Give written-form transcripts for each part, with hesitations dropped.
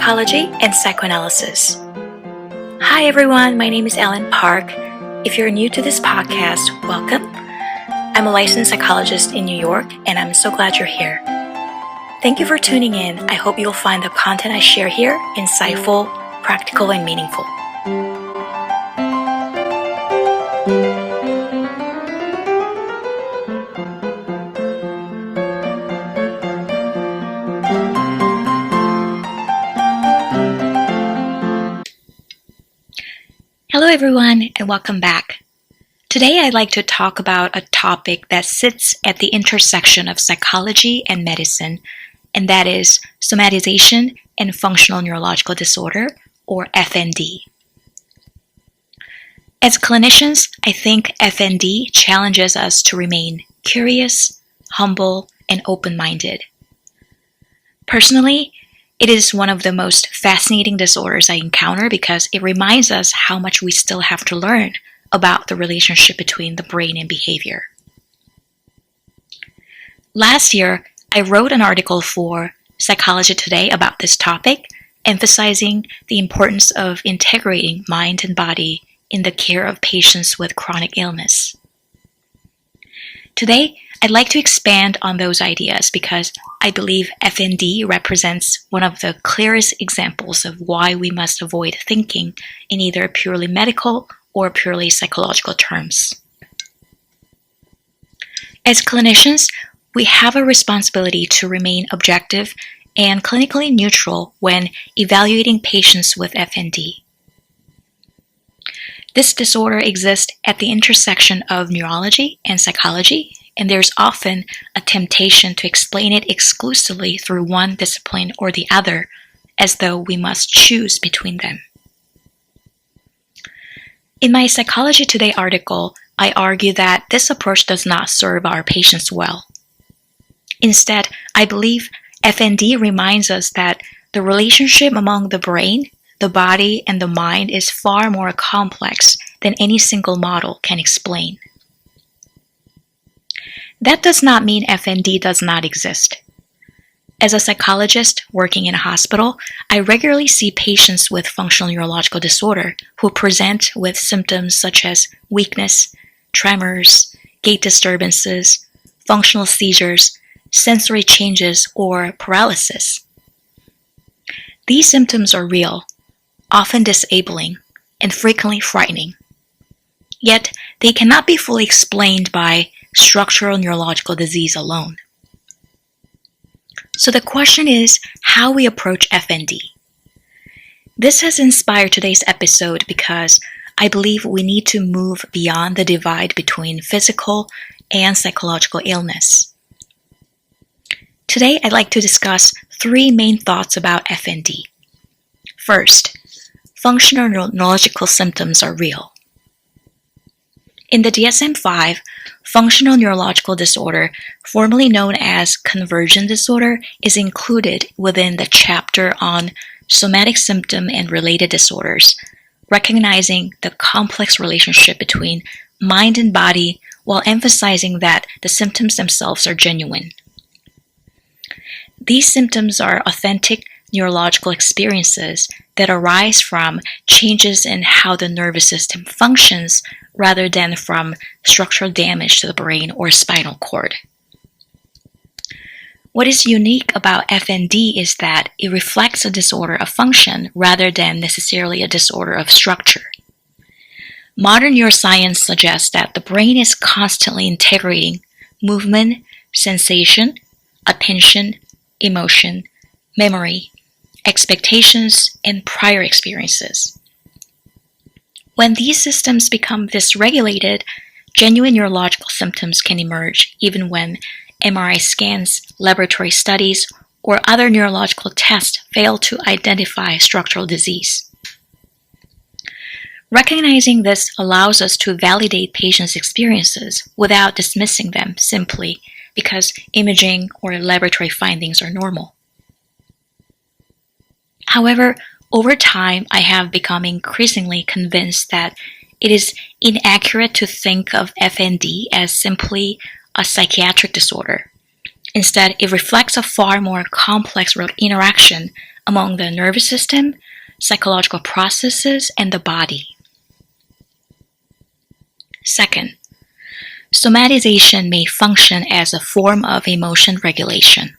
Psychology and Psychoanalysis. Hi everyone, my name is Ellen Park. If you're new to this podcast, welcome. I'm a licensed psychologist in New York and I'm so glad you're here. Thank you for tuning in. I hope you'll find the content I share here insightful, practical, and meaningful. Hello everyone and welcome back. Today I'd like to talk about a topic that sits at the intersection of psychology and medicine, and that is somatization and functional neurological disorder, or FND. As clinicians, I think FND challenges us to remain curious, humble, and open-minded. Personally, it is one of the most fascinating disorders I encounter because it reminds us how much we still have to learn about the relationship between the brain and behavior. Last year, I wrote an article for Psychology Today about this topic, emphasizing the importance of integrating mind and body in the care of patients with chronic illness. Today, I'd like to expand on those ideas because I believe FND represents one of the clearest examples of why we must avoid thinking in either purely medical or purely psychological terms. As clinicians, we have a responsibility to remain objective and clinically neutral when evaluating patients with FND. This disorder exists at the intersection of neurology and psychology, and there's often a temptation to explain it exclusively through one discipline or the other, as though we must choose between them. In my Psychology Today article, I argue that this approach does not serve our patients well. Instead, I believe FND reminds us that the relationship among the brain, the body, and the mind is far more complex than any single model can explain. That does not mean FND does not exist. As a psychologist working in a hospital, I regularly see patients with functional neurological disorder who present with symptoms such as weakness, tremors, gait disturbances, functional seizures, sensory changes, or paralysis. These symptoms are real, often disabling, and frequently frightening. Yet, they cannot be fully explained by structural neurological disease alone. So the question is how we approach FND. This has inspired today's episode because I believe we need to move beyond the divide between physical and psychological illness. Today, I'd like to discuss three main thoughts about FND. First, functional neurological symptoms are real. In the DSM-5, functional neurological disorder, formerly known as conversion disorder, is included within the chapter on somatic symptom and related disorders, recognizing the complex relationship between mind and body while emphasizing that the symptoms themselves are genuine. These symptoms are authentic neurological experiences that arise from changes in how the nervous system functions rather than from structural damage to the brain or spinal cord. What is unique about FND is that it reflects a disorder of function rather than necessarily a disorder of structure. Modern neuroscience suggests that the brain is constantly integrating movement, sensation, attention, emotion, memory, expectations, and prior experiences. When these systems become dysregulated, genuine neurological symptoms can emerge even when MRI scans, laboratory studies, or other neurological tests fail to identify structural disease. Recognizing this allows us to validate patients' experiences without dismissing them simply because imaging or laboratory findings are normal. However, over time, I have become increasingly convinced that it is inaccurate to think of FND as simply a psychiatric disorder. Instead, it reflects a far more complex interaction among the nervous system, psychological processes, and the body. Second, somatization may function as a form of emotion regulation.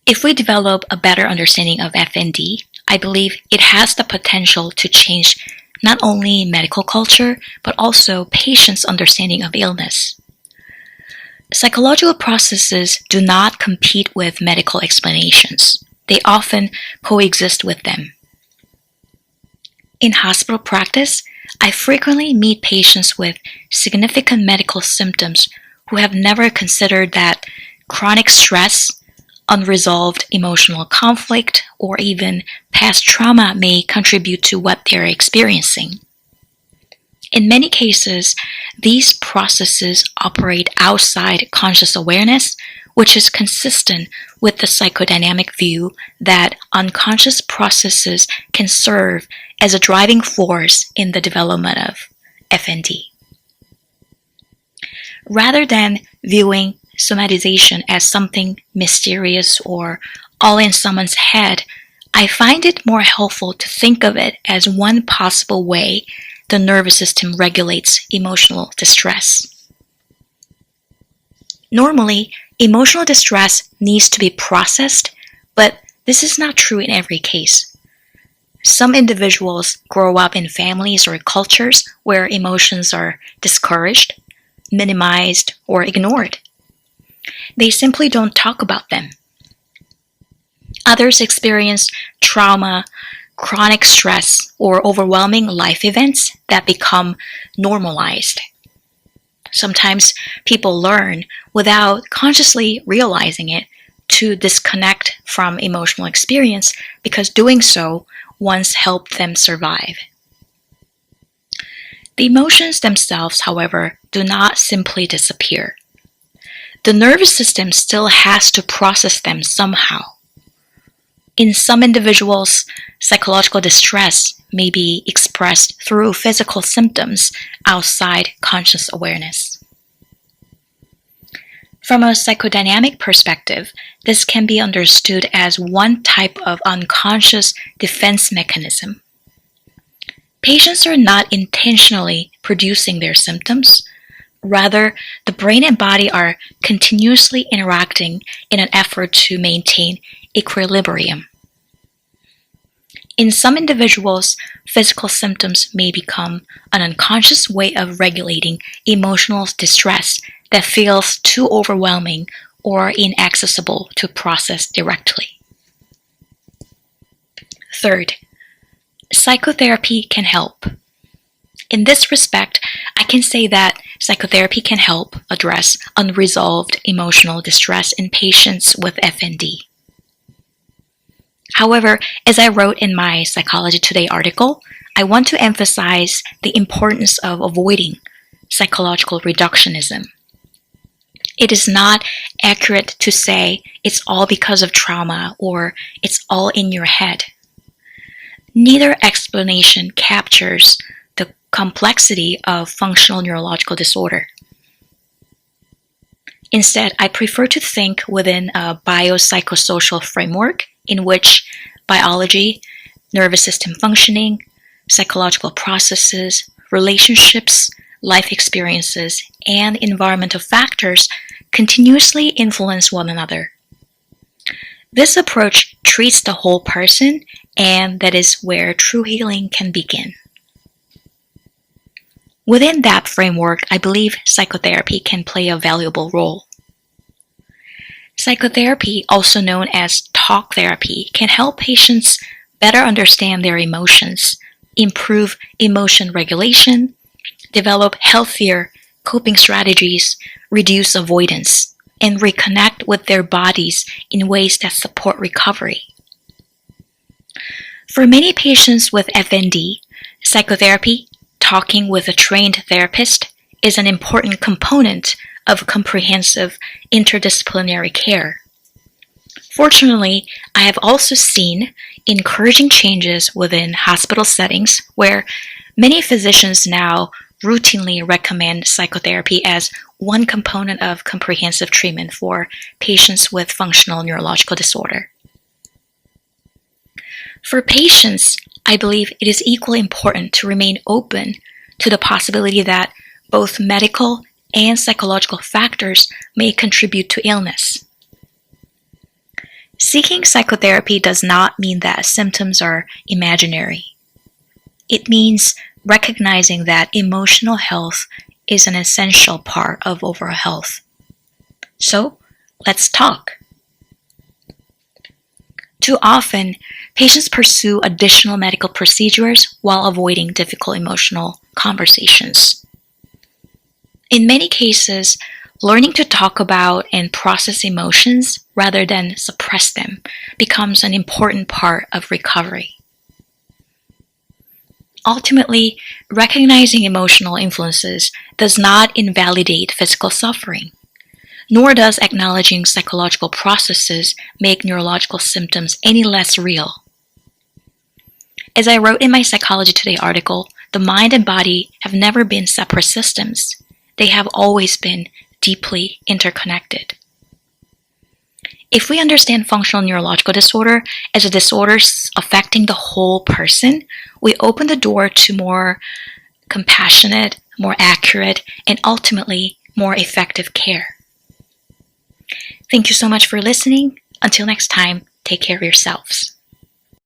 If we develop a better understanding of FND, I believe it has the potential to change not only medical culture, but also patients' understanding of illness. Psychological processes do not compete with medical explanations. They often coexist with them. In hospital practice, I frequently meet patients with significant medical symptoms who have never considered that chronic stress, unresolved emotional conflict, or even past trauma may contribute to what they're experiencing. In many cases, these processes operate outside conscious awareness, which is consistent with the psychodynamic view that unconscious processes can serve as a driving force in the development of FND. Rather than viewing somatization as something mysterious or all in someone's head, I find it more helpful to think of it as one possible way the nervous system regulates emotional distress. Normally, emotional distress needs to be processed, but this is not true in every case. Some individuals grow up in families or cultures where emotions are discouraged, minimized, or ignored. They simply don't talk about them. Others experience trauma, chronic stress, or overwhelming life events that become normalized. Sometimes people learn, without consciously realizing it, to disconnect from emotional experience because doing so once helped them survive. The emotions themselves, however, do not simply disappear. The nervous system still has to process them somehow. In some individuals, psychological distress may be expressed through physical symptoms outside conscious awareness. From a psychodynamic perspective, this can be understood as one type of unconscious defense mechanism. Patients are not intentionally producing their symptoms. Rather, the brain and body are continuously interacting in an effort to maintain equilibrium. In some individuals, physical symptoms may become an unconscious way of regulating emotional distress that feels too overwhelming or inaccessible to process directly. Third, psychotherapy can help. In this respect, I can say that psychotherapy can help address unresolved emotional distress in patients with FND. However, as I wrote in my Psychology Today article, I want to emphasize the importance of avoiding psychological reductionism. It is not accurate to say it's all because of trauma or it's all in your head. Neither explanation captures the complexity of functional neurological disorder. Instead, I prefer to think within a biopsychosocial framework in which biology, nervous system functioning, psychological processes, relationships, life experiences, and environmental factors continuously influence one another. This approach treats the whole person, and that is where true healing can begin. Within that framework, I believe psychotherapy can play a valuable role. Psychotherapy, also known as talk therapy, can help patients better understand their emotions, improve emotion regulation, develop healthier coping strategies, reduce avoidance, and reconnect with their bodies in ways that support recovery. For many patients with FND, psychotherapy, talking with a trained therapist, is an important component of comprehensive interdisciplinary care. Fortunately, I have also seen encouraging changes within hospital settings where many physicians now routinely recommend psychotherapy as one component of comprehensive treatment for patients with functional neurological disorder. For patients, I believe it is equally important to remain open to the possibility that both medical and psychological factors may contribute to illness. Seeking psychotherapy does not mean that symptoms are imaginary. It means recognizing that emotional health is an essential part of overall health. So, let's talk. Too often, patients pursue additional medical procedures while avoiding difficult emotional conversations. In many cases, learning to talk about and process emotions rather than suppress them becomes an important part of recovery. Ultimately, recognizing emotional influences does not invalidate physical suffering, nor does acknowledging psychological processes make neurological symptoms any less real. As I wrote in my Psychology Today article, the mind and body have never been separate systems. They have always been deeply interconnected. If we understand functional neurological disorder as a disorder affecting the whole person, we open the door to more compassionate, more accurate, and ultimately more effective care. Thank you so much for listening. Until next time, take care of yourselves.